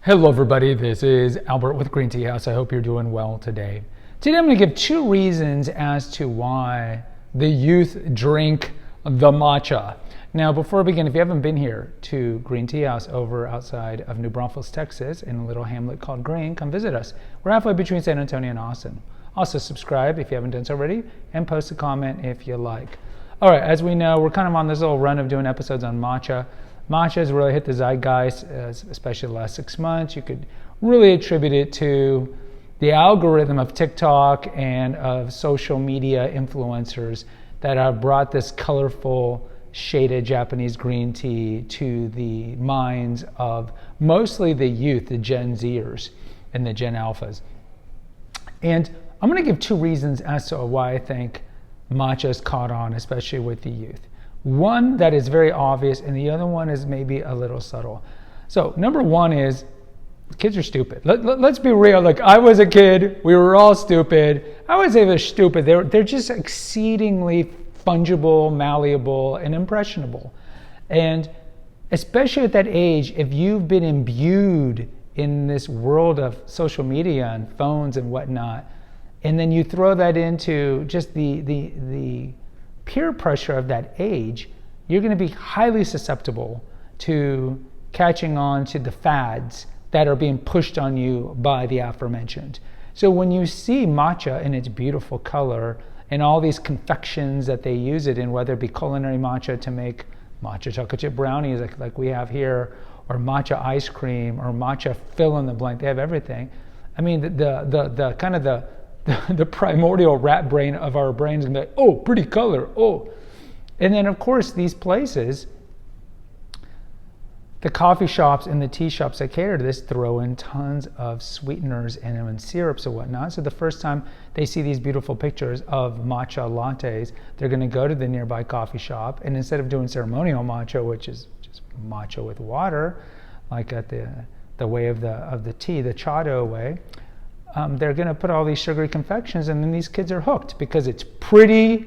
Hello everybody, this is Albert with Green Tea House. I hope you're doing well today. Today I'm going to give two reasons as to why the youth drink the matcha. Now before I begin, if you haven't been here to Green Tea House over outside of New Braunfels, Texas, in a little hamlet called Green, come visit us. We're halfway between San Antonio and Austin. Also subscribe if you haven't done so already, and post a comment if you like. Alright, as we know, we're kind of on this little run of doing episodes on matcha. Matcha has really hit the zeitgeist, especially the last 6 months. You could really attribute it to the algorithm of TikTok and of social media influencers that have brought this colorful, shaded Japanese green tea to the minds of mostly the youth, the Gen Zers and the Gen Alphas. And I'm going to give two reasons as to why I think matcha is caught on, especially with the youth. One that is very obvious, and the other one is maybe a little subtle. So number one is, kids are stupid. Let's be real. Like, I was a kid, we were all stupid. I wouldn't say they're stupid. They're just exceedingly fungible, malleable, and impressionable. And especially at that age, if you've been imbued in this world of social media and phones and whatnot, and then you throw that into just the peer pressure of that age, you're going to be highly susceptible to catching on to the fads that are being pushed on you by the aforementioned. So when you see matcha in its beautiful color and all these confections that they use it in, whether it be culinary matcha to make matcha chocolate chip brownies like we have here, or matcha ice cream, or matcha fill in the blank, they have everything. I mean, the kind of the primordial rat brain of our brains and like, oh, pretty color, oh. And then of course these places, the coffee shops and the tea shops that cater to this, throw in tons of sweeteners and syrups and whatnot. So the first time they see these beautiful pictures of matcha lattes, they're going to go to the nearby coffee shop, and instead of doing ceremonial matcha, which is just matcha with water, like at the way of the tea, the chado way, they're going to put all these sugary confections, and then these kids are hooked because it's pretty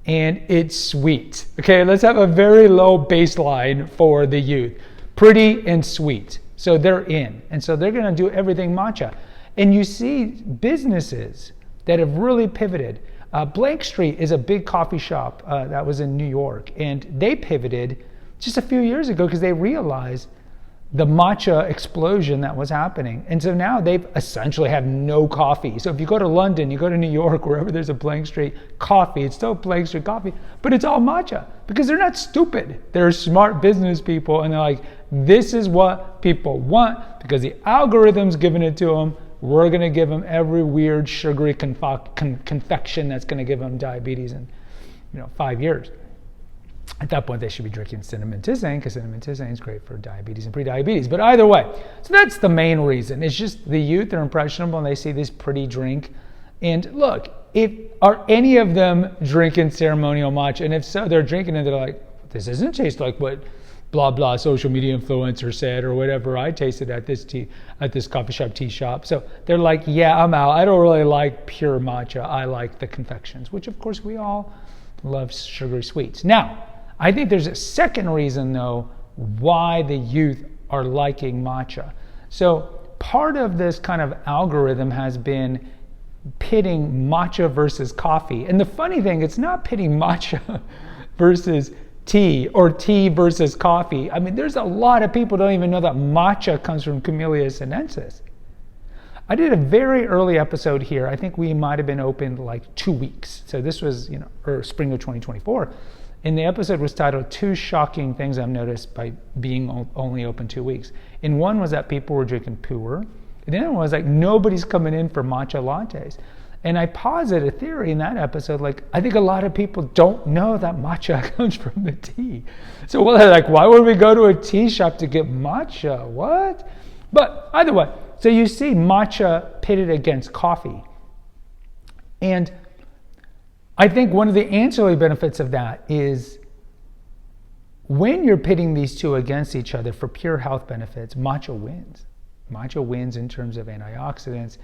and it's sweet. Okay, let's have a very low baseline for the youth. Pretty and sweet. So they're in. And so they're going to do everything matcha. And you see businesses that have really pivoted. Blank Street is a big coffee shop that was in New York. And they pivoted just a few years ago because they realized the matcha explosion that was happening. And so now they've essentially have no coffee. So if you go to London, you go to New York, wherever there's a Blank Street coffee, it's still Blank Street coffee, but it's all matcha because they're not stupid. They're smart business people, and they're like, this is what people want because the algorithm's giving it to them. We're gonna give them every weird sugary confection that's gonna give them diabetes in 5 years. At that point, they should be drinking cinnamon tisane because cinnamon tisane is great for diabetes and pre-diabetes. But either way, so that's the main reason. It's just the youth are impressionable and they see this pretty drink. And look, are any of them drinking ceremonial matcha? And if so, they're drinking it, they're like, this doesn't taste like what blah blah social media influencer said or whatever I tasted at this coffee shop tea shop. So they're like, yeah, I'm out. I don't really like pure matcha. I like the confections, which of course we all love sugary sweets. Now, I think there's a second reason, though, why the youth are liking matcha. So part of this kind of algorithm has been pitting matcha versus coffee. And the funny thing, it's not pitting matcha versus tea or tea versus coffee. I mean, there's a lot of people who don't even know that matcha comes from Camellia sinensis. I did a very early episode here. I think we might have been open like 2 weeks. So this was, spring of 2024. And the episode was titled 2 Shocking Things I've Noticed by Being Only Open 2 Weeks. And one was that people were drinking pu'er. And the other one was like, nobody's coming in for matcha lattes. And I posit a theory in that episode, like, I think a lot of people don't know that matcha comes from the tea. So they're like, why would we go to a tea shop to get matcha? What? But either way, so you see matcha pitted against coffee. And I think one of the ancillary benefits of that is when you're pitting these two against each other for pure health benefits, matcha wins. Matcha wins in terms of antioxidants,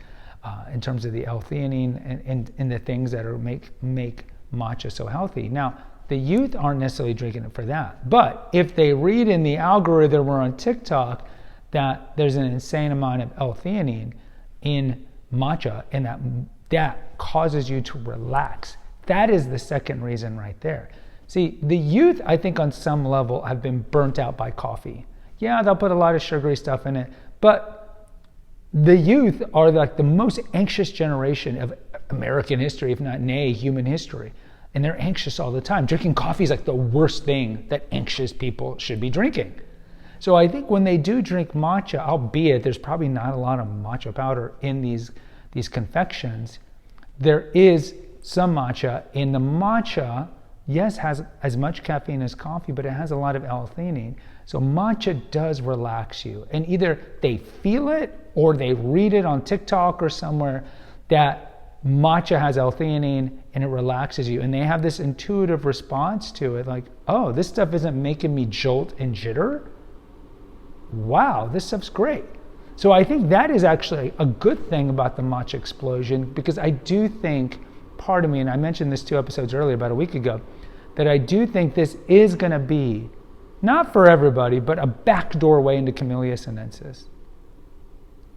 in terms of the L-theanine and the things that make matcha so healthy. Now, the youth aren't necessarily drinking it for that. But if they read in the algorithm or on TikTok that there's an insane amount of L-theanine in matcha, and that causes you to relax. That is the second reason right there. See, the youth, I think on some level, have been burnt out by coffee. Yeah, they'll put a lot of sugary stuff in it, but the youth are like the most anxious generation of American history, if not human history. And they're anxious all the time. Drinking coffee is like the worst thing that anxious people should be drinking. So I think when they do drink matcha, albeit there's probably not a lot of matcha powder in these confections, there is some matcha. And the matcha, yes, has as much caffeine as coffee, but it has a lot of L-theanine. So matcha does relax you. And either they feel it or they read it on TikTok or somewhere that matcha has L-theanine and it relaxes you. And they have this intuitive response to it, like, oh, this stuff isn't making me jolt and jitter. Wow, this stuff's great. So I think that is actually a good thing about the matcha explosion, because I do think, part of me, and I mentioned this 2 episodes earlier, about a week ago, that I do think this is going to be, not for everybody, but a backdoor way into Camellia sinensis.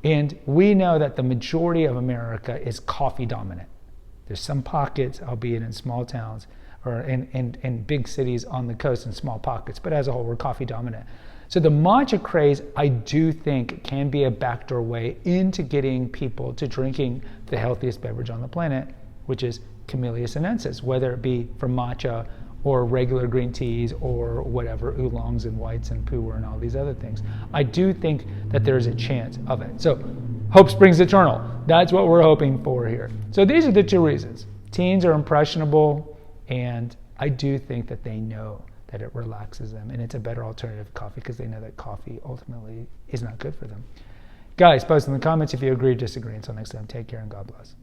And we know that the majority of America is coffee dominant. There's some pockets, albeit in small towns or in big cities on the coast, in small pockets, but as a whole, we're coffee dominant. So the matcha craze, I do think, can be a backdoor way into getting people to drinking the healthiest beverage on the planet, which is Camellia sinensis, whether it be from matcha or regular green teas or whatever, oolongs and whites and pu'er and all these other things. I do think that there's a chance of it. So hope springs eternal. That's what we're hoping for here. So these are the 2 reasons. Teens are impressionable, and I do think that they know that it relaxes them, and it's a better alternative to coffee because they know that coffee ultimately is not good for them. Guys, post in the comments if you agree or disagree. Until next time, take care and God bless.